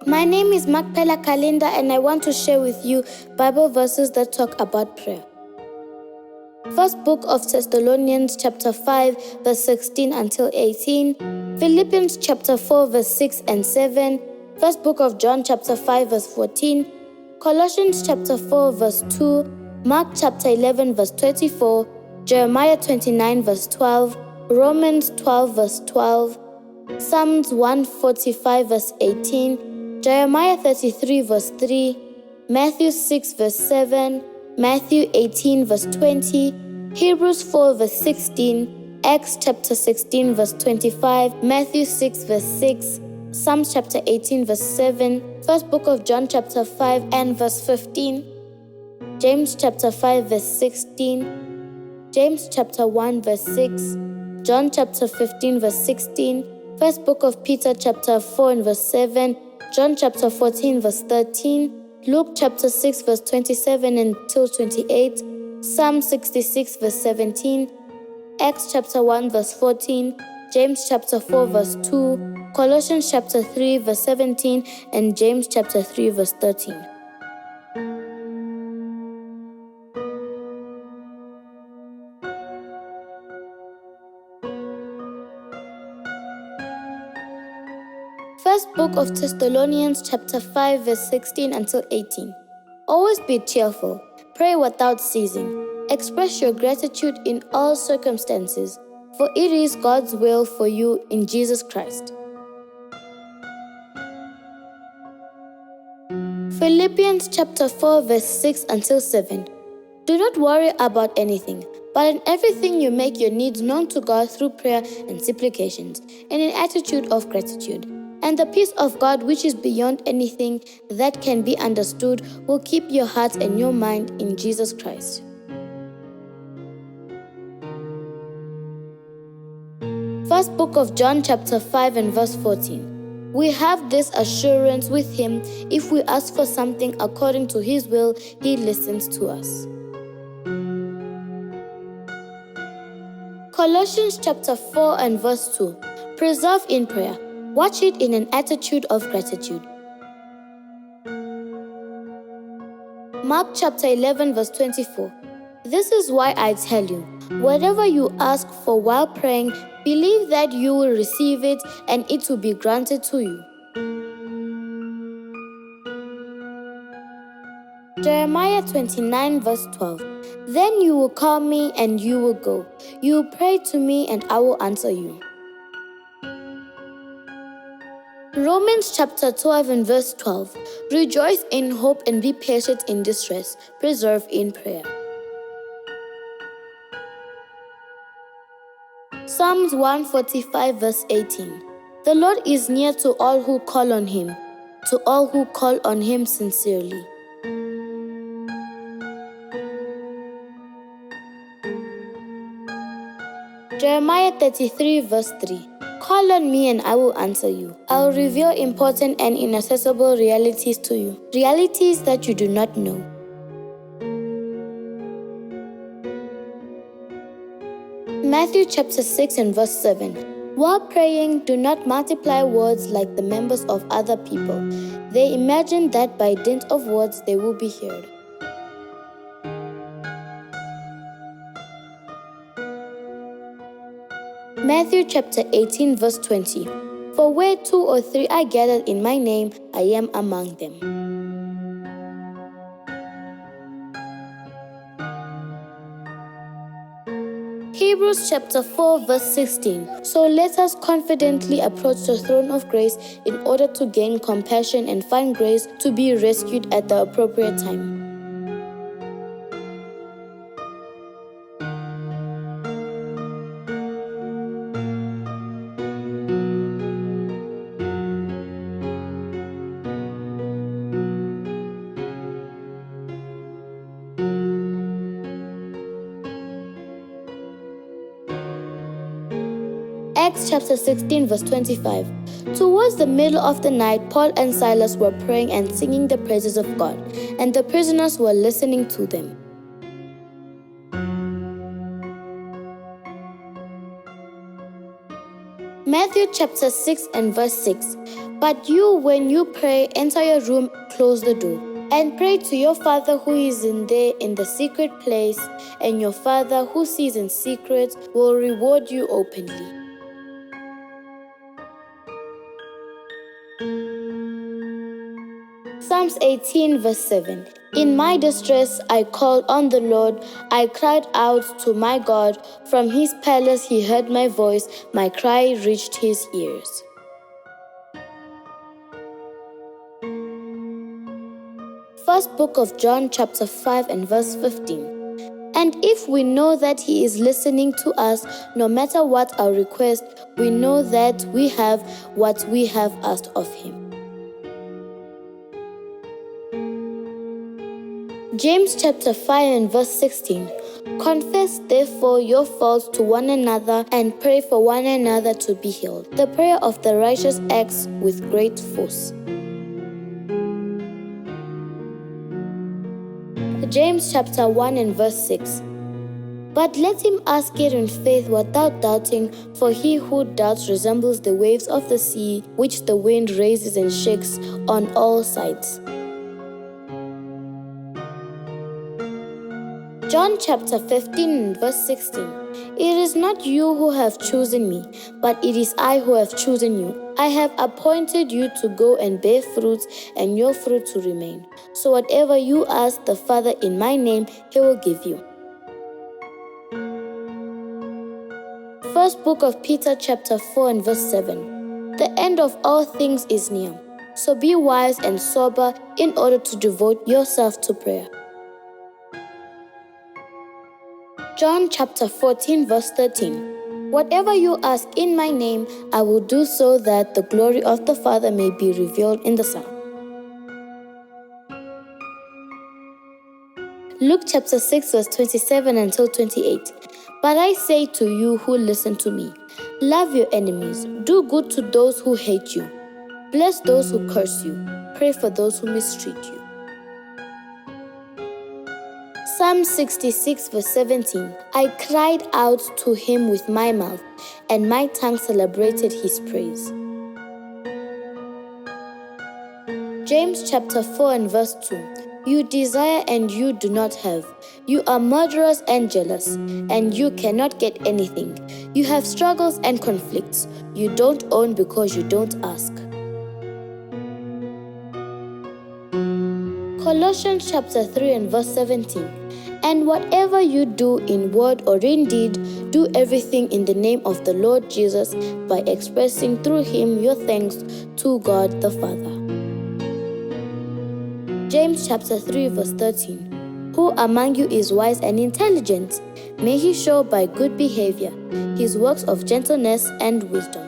My name is Makpela Kalinda and I want to share with you Bible verses that talk about prayer. First book of Thessalonians chapter 5 verse 16 until 18, Philippians chapter 4 verse 6 and 7, First book of John chapter 5 verse 14, Colossians chapter 4 verse 2, Mark chapter 11 verse 24, Jeremiah 29 verse 12, Romans 12 verse 12, Psalms 145 verse 18, Jeremiah 33 verse 3, Matthew 6 verse 7, Matthew 18 verse 20, Hebrews 4 verse 16, Acts chapter 16 verse 25, Matthew 6 verse 6, Psalms chapter 18 verse 7, First book of John chapter 5 and verse 15, James chapter 5 verse 16, James chapter 1 verse 6, John chapter 15 verse 16, First book of Peter chapter 4 and verse 7, John chapter 14 verse 13, Luke chapter 6 verse 27 until 28, Psalm 66 verse 17, Acts chapter 1 verse 14, James chapter 4 verse 2, Colossians chapter 3 verse 17, and James chapter 3 verse 13. First book of Thessalonians chapter 5 verse 16 until 18. Always be cheerful, pray without ceasing, express your gratitude in all circumstances, for it is God's will for you in Jesus Christ. Philippians chapter 4 verse 6 until 7. Do not worry about anything, but in everything you make your needs known to God through prayer and supplications, in an attitude of gratitude. And the peace of God, which is beyond anything that can be understood, will keep your heart and your mind in Jesus Christ. First book of John chapter 5 and verse 14. We have this assurance with him: if we ask for something according to his will, he listens to us. Colossians chapter 4 and verse 2. Preserve in prayer. Watch it in an attitude of gratitude. Mark chapter 11 verse 24. This is why I tell you, whatever you ask for while praying, believe that you will receive it and it will be granted to you. Jeremiah 29 verse 12. Then you will call me and you will go. You will pray to me and I will answer you. Romans chapter 12 and verse 12. Rejoice in hope and be patient in distress. Preserve in prayer. Psalms 145 verse 18. The Lord is near to all who call on him, to all who call on him sincerely. Jeremiah 33 verse 3. Call on me and I will answer you. I will reveal important and inaccessible realities to you, realities that you do not know. Matthew chapter 6 and verse 7. While praying, do not multiply words like the members of other people. They imagine that by dint of words they will be heard. Matthew chapter 18 verse 20. For where 2 or 3 are gathered in my name, I am among them. Hebrews chapter 4 verse 16. So let us confidently approach the throne of grace in order to gain compassion and find grace to be rescued at the appropriate time. Acts chapter 16 verse 25. Towards the middle of the night, Paul and Silas were praying and singing the praises of God, and the prisoners were listening to them. Matthew chapter 6 and verse 6. But you, when you pray, enter your room, close the door, and pray to your Father who is in the secret place, and your Father who sees in secret will reward you openly. Psalms 18 verse 7. In my distress I called on the Lord, I cried out to my God. From his palace he heard my voice, my cry reached his ears. First book of John chapter 5 and verse 15. And if we know that he is listening to us, no matter what our request, we know that we have what we have asked of him. James chapter 5 and verse 16. Confess therefore your faults to one another and pray for one another to be healed. The prayer of the righteous acts with great force. James chapter 1 and verse 6. But let him ask it in faith without doubting, for he who doubts resembles the waves of the sea, which the wind raises and shakes on all sides. John chapter 15 and verse 16. It is not you who have chosen me, but it is I who have chosen you. I have appointed you to go and bear fruit, and your fruit to remain. So whatever you ask the Father in my name, he will give you. First book of Peter chapter 4 and verse 7. The end of all things is near. So be wise and sober in order to devote yourself to prayer. John chapter 14 verse 13. Whatever you ask in my name, I will do, so that the glory of the Father may be revealed in the Son. Luke chapter 6 verse 27 until 28. But I say to you who listen to me, love your enemies, do good to those who hate you, bless those who curse you, pray for those who mistreat you. Psalm 66 verse 17. I cried out to him with my mouth, and my tongue celebrated his praise. James chapter 4 and verse 2. You desire and you do not have. You are murderers and jealous, and you cannot get anything. You have struggles and conflicts. You don't own because you don't ask. Colossians chapter 3 and verse 17. And whatever you do in word or in deed, do everything in the name of the Lord Jesus, by expressing through him your thanks to God the Father. James chapter 3 verse 13. Who among you is wise and intelligent? May he show by good behavior his works of gentleness and wisdom.